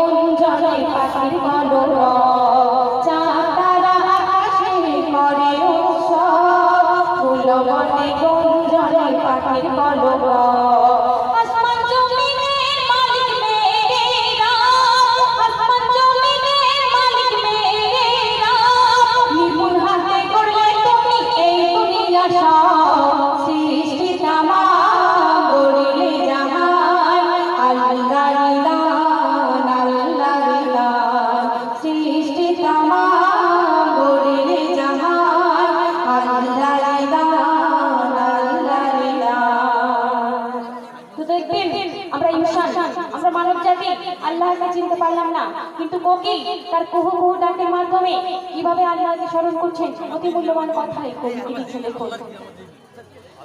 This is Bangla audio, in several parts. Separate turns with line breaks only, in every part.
গুঞ্জনে পাখির কলরব, চাঁদ তারা আকাশে করে উৎসব, ফুল বনে গুঞ্জনে পাখির কলরব। আসমান জমিনের মালিক মেরা, আসমান জমিনের মালিক মেরা, নিপুণ হাতে করলে তুমি এই দুনিয়া সব, সৃষ্টি তামাম গড়িলে জাহান, আল্লাহর দান আল্লাহর দান, সৃষ্টি তামাম গড়িলে জাহান, আল্লাহর দান আল্লাহর দান। তো দেখবেন আমরা ইনসান, আমরা মানব জাতি আল্লাহকে চিনতে পারলাম না, কিন্তু কোকিল তার কুহু কুহু ডাকের মাধ্যমে কিভাবে আল্লাহকে স্মরণ করছেন অতি মূল্যবান কথা এই কবিটি লিখে দেখুন।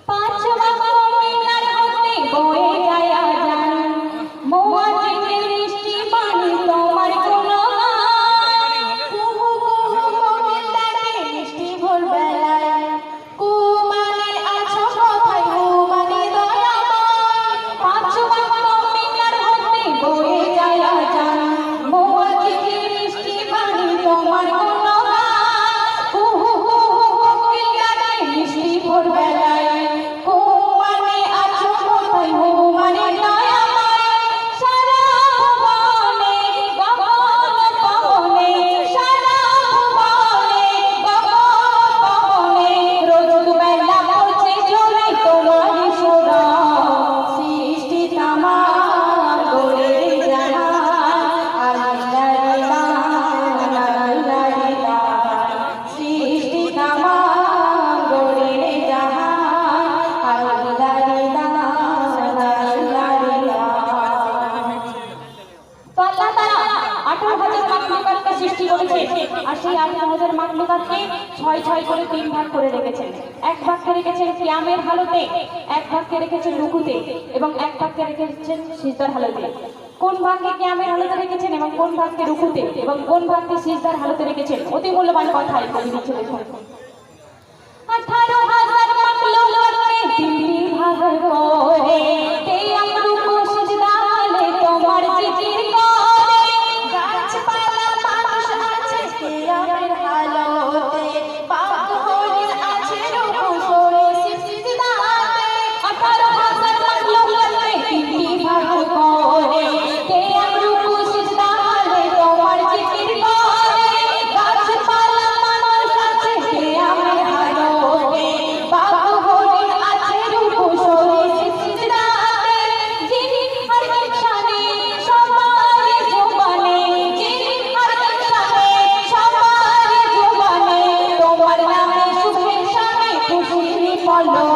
পাঁচ ওয়াক্ত মিনার হতে বয়ে যায় আযান, মুয়াজ্জিনের মিষ্টি বাণী তোমার গুণগান, কুহু কুহু কোকিল ডাকে মিষ্টি ভোরবেলায়, কুমানের আছো কোথায় হুমানি দয়াময়। পাঁচ ওয়াক্ত মিনার হতে বয়ে যায় আযান, মুয়াজ্জিনের মিষ্টি বাণী তোমার গুণগান, কুহু কুহু কোকিল ডাকে মিষ্টি ভোরবেলায়, কুমানে আছো কোথায় হুমানি দয়াময়। সারা ভুবনে গগন পবনে, সারা ভুবনে গগন পবনে, রোজ বেলা পড়ছে ঝরে তোমার সুরা, সৃষ্টি তামাম গড়ে জাহান, আল্লাহর দান আল্লাহর দান, সৃষ্টি তামাম গড়ে জাহান, আল্লাহর দান আল্লাহর দান। তো আল্লাহ তাআলা 18,000 মাখলুকাতকে সৃষ্টি করেছেন, আর সেই 18,000 মাখলুকাতকে 6 করে 3 ভাগ করে রেখেছেন। এক ভাগকে রেখেছেন কিয়ামের হালতে, এক ভাগকে রেখেছেন রুকুতে, এবং এক ভাগকে রেখেছেন সিজদার হালতে। কোন ভাগকে কিয়ামের হালতে রেখেছেন এবং কোন ভাগকে রুকুতে এবং কোন ভাগকে সিজদার হালতে রেখেছেন অতি মূল্যবান কথা এই কবি লিখে দেখুন। 18,000 মাখলুকাতকে 3 ভাগ করে কিয়াম রুকু সিজদা হালে তোমার জিকির করে, গাছপালা মানুষ আছে কিয়ামের হালতে, পাক হরিণ আছে রুকু সরে সিজদাতে। 18,000 মাখলুকাতকে 3 ভাগ করে কিয়াম রুকু সিজদা হালে তোমার জিকির করে, গাছপালা মানুষ আছে কিয়ামের হালতে, পাক হরিণ আছে রুকু সরে সিজদাতে। যিনি হর শানে সবার জবানে, যিনি হর শানে সবার জবানে, তোমার নামে শুভের শানে খুশির পলো,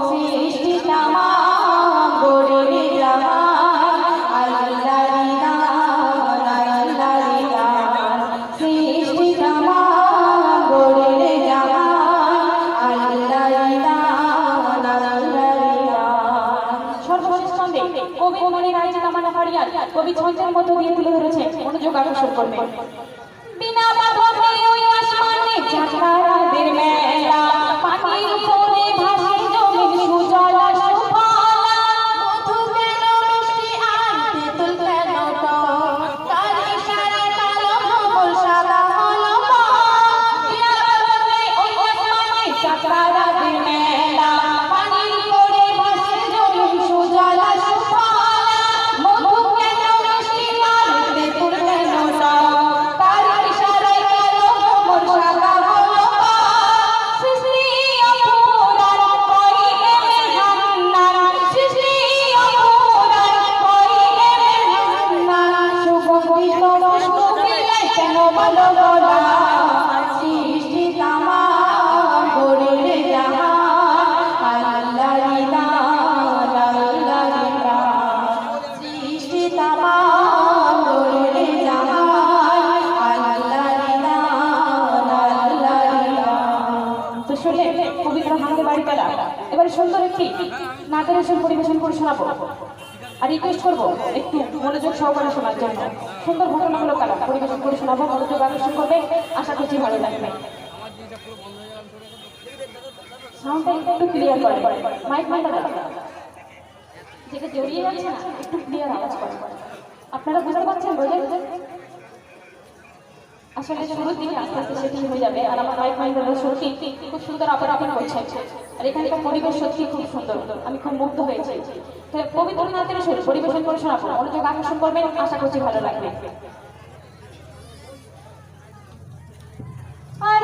সৃষ্টি তামাম গড়ে জাহান, আল্লাহর দান আল্লাহর দান, সৃষ্টি তামাম গড়ে জাহান, আল্লাহর দান আল্লাহর দান। সর্বশেষ ছন্দে কবি মনে রাইজে তামান্না ফারিয়াদ কবি ছন্দের মধ্য দিয়ে তুলে ধরেছেন, মনোযোগ আকর্ষণ করবেন। বিনা বাঁধনে ওই আসমানে চাঁদ-তারাদের মেলা, পানির উপরে ভাসে জমিন সুজলা সুফলা, মধু কেন মিষ্টি আর তেঁতুল কেন টক, কার ইশারায় কালো ভ্রমর সাদা হলো বক। বিনা বাঁধনে ওই আসমানে চাঁদ-তারাদের মেলা, পানির উপরে ভাসে জমিন সুজলা সুফলা, মধু কেন মিষ্টি আর তেঁতুল কেন টক, কার ইশারায় কালো ভ্রমর সাদা হলো বক। সৃষ্টি অপরাধ করি এমন হান্নান, সৃষ্টি অপরাধ করি এমন হান্নান, সুগন্ধিত খুশবু মিলাই কেন বলো গলা, সৃষ্টি তামাম গড়ে জাহান, আল্লাহর দান আল্লাহর দান, সৃষ্টি তামাম গড়ে জাহান, আল্লাহর দান আল্লাহর দান। তো শুনলে পবিত্র হামদে বাড়ি পেলা, এবারে সুন্দর একটি নাতের আসন পরিবেশন করে শোনাবো, আর রিকোয়েস্ট করবো একটু মনোযোগ সহকারে শোনার জন্য। সুন্দর ঘটনামূলক কালা পরিবেশন করে শোনাবো, মনোযোগ আকর্ষণ করবে, আশা করছি ভালো লাগবে। সাউন্ডটা একটু ক্লিয়ার করে, মাইক মাইকটা যেটা জড়িয়ে যাচ্ছে না, একটু ক্লিয়ার আওয়াজ করে। আপনারা বুঝতে পারছেন বোঝেন? আসলে শুরুর দিকে আস্তে আস্তে সেটিং হয়ে যাবে। আর আমার মাইক মাইন্ডাররা সত্যি খুব সুন্দর অপারেটিং করছে। আর এখানকার পরিবেশ সত্যি খুব সুন্দর, আমি খুব মুগ্ধ হয়েছি। তো পবিত্র নাচের সুর পরিবেশন করে শোনাবো, মনোযোগ আকর্ষণ করবেন, আশা করছি ভালো লাগবে। আর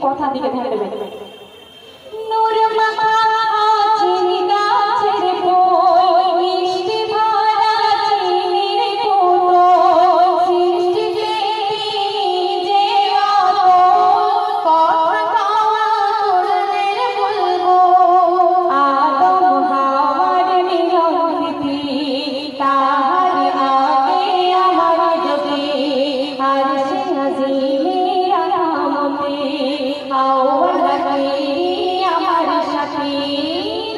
কথা দিকে ধ্যান দেবেন। নূর মাখা চিনি গাছের ফুল, মিষ্টি ভরা চিনির ফুল, সৃষ্টিতে যে কথা করলেন বলবো, আদম হাওয়ার নিরবধি, তাহার আগে আমার জ্যোতি, আর সে আজিমের আলামতে আমার সাথী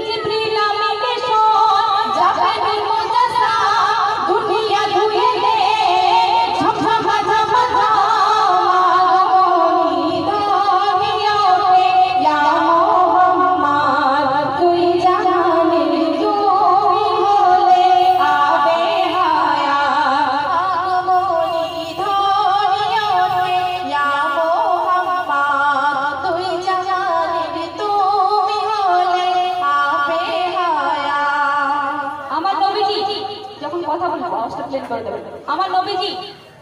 জিবরিল আমাকে শোন যাবে মুজাসা দুনিয়া ধুয়ে দে ঝমঝমা ঝমঝমা দুনিয়াতে ইয়া মোহাম্মদ তুই জানে তুই হলে আবে হায়াত আগমনী দুনিয়াতে ইয়া মোহাম্মদ তুই জানে তুমি হলে আবে হায়াত। আমার নবীজি যখন কথা বলবো আওয়াজটা প্লেন করে দেবেন। আমার নবীজি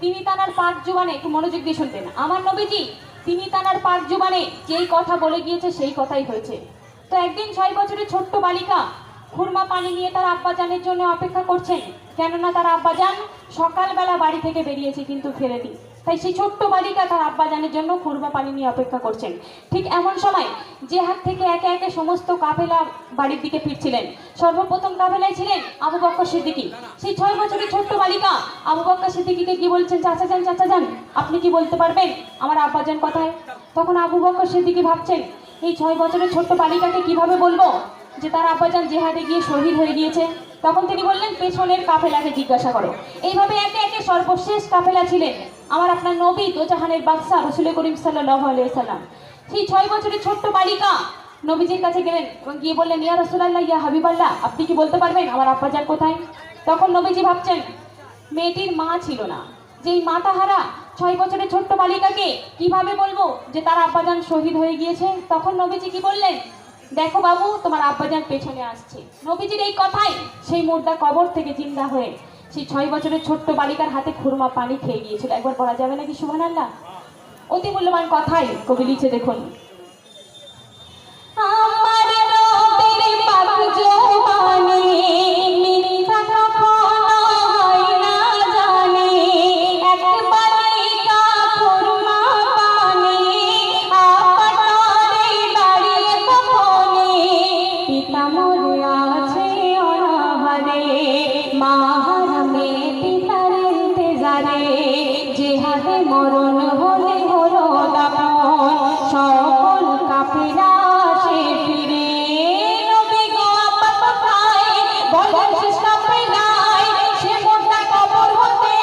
তিনি তানার পাক জুবানে, একটু মনোযোগ দিয়ে শুনবেন, আমার নবীজি তিনি তানার পাক জুবানে যেই কথা বলে গিয়েছে সেই কথাই হয়েছে। তো একদিন 6 বছরের ছোট্ট বালিকা খুরমা পানি নিয়ে তার আব্বাজানের জন্য অপেক্ষা করছেন, কেননা তার আব্বাজান সকালবেলা বাড়ি থেকে বেরিয়েছে কিন্তু ফেরেনি। তাই সেই ছোট্ট বালিকা তার আব্বাজানের জন্য খুরমা পানি নিয়ে অপেক্ষা করছেন। ঠিক এমন সময় যে হাত থেকে একে একে সমস্ত কাফেলা বাড়ির দিকে ফিরছিলেন। সর্বপ্রথম কাফেলায় ছিলেন আবু বকর সিদ্দিকী। সেই 6 বছরের ছোট্ট বালিকা আবু বকর সিদ্দিকীকে কি বলছেন, চাচা যান আপনি কি বলতে পারবেন আমার আব্বাজান কোথায়? তখন আবু বকর সিদ্দিকী ভাবছেন এই 6 বছরের ছোট্ট বালিকাকে কিভাবে বলবো যে তার আব্বাজান জেহাদে গিয়ে শহীদ হয়ে গিয়েছে। তখন তিনি বললেন পেছনের কাফেলাকে জিজ্ঞাসা করো। এইভাবে একে একে সর্বশেষ কাফেলা ছিলেন আমার আপনার নবী দোজাহানের বাদশা রাসূল করিম সাল্লাল্লাহু আলাইহি ওয়াসাল্লাম। সেই 6 বছরের ছোট্ট বালিকা নবীজির কাছে গেলেন এবং গিয়ে বললেন ইয়া রাসূলুল্লাহ ইয়া হাবিবাল্লাহ আপনি কি বলতে পারবেন আমার আব্বাজান কোথায়? তখন নবীজি ভাবছেন মেয়েটির মা ছিল না, যেই মাতা হারা 6 বছরের ছোট্ট বালিকাকে কিভাবে বলবো যে তার আব্বাজান শহীদ হয়ে গিয়েছে? তখন নবীজি কি বললেন, দেখো বাবু তোমার আব্বাজান পেছনে আসছে। নবীজির এই কথাই সেই মুর্দা কবর থেকে জিন্দা হয়ে সেই 6 বছরের ছোট্ট বালিকার হাতে খুরমা পানি খেয়ে গিয়েছিল। একবার পড়া যাবে নাকি সুবহানাল্লাহ? অতি মূল্যবান কথাই কবি লিখে দেখুন। আমার নবীর পাক জবানি মিথ্যা কখনো হয় না জানি, এক বালিকা খুরমা পানি আপাতরে দাঁড়িয়ে তখনই, পিতা মরে আছে অনাহারে মাহারামে পিতার ইন্তজারে, জিহাদে মরণ হলে হলো দাফন সকল কাফেলা সে ফিরে। নবী গো আপা কোথায় বলেন শেষ কাফেলায় সে মোটা কবর হতে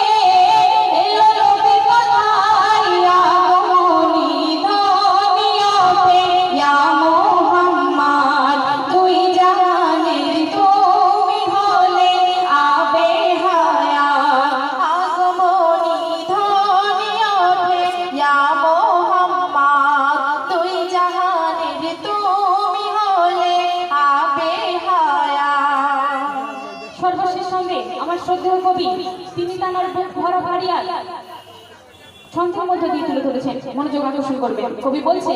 এলো নবী কোথায় আগমনী দুনিয়াতে ইয়া মোহাম্মদ তুই জানে তুমি হলে আবে হায়াত আগমনী দুনিয়াতে ইয়া মোহাম্মদ শ্রদ্ধেয় কবি তিনি তার বুক ভরা ফারিয়া ছন্দের মধ্যে দিয়ে তুলে ধরেছেন, মনোযোগ আকর্ষণ করবেন। কবি বলছে,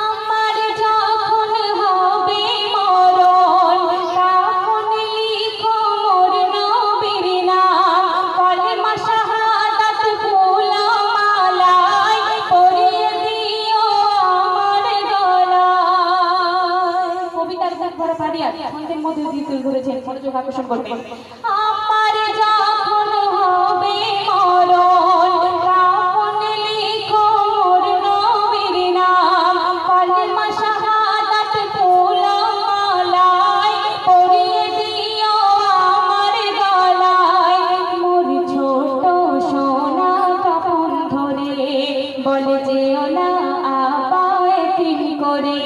আমার যখন হবে মরণ তখন লিখো মোর নবীর নাম, কলেমা শাহাদাত ফুল মালায় পরিয়ে দিও আমার গলায়। কবিতার বুক ভরা ফারিয়া ছন্দের মধ্যে দিয়ে তুলে ধরেছেন, মনোযোগ আকর্ষণ করবেন। আমার যখন হবে মরণ তখন লিখো মোর নবীর নাম, কলেমা শাহাদাত ফুল মালায় পরিয়ে দিও আমার গলায়। মোর ছোট সোনা কাপন ধরে বলে যেও না আবায় তিন করে,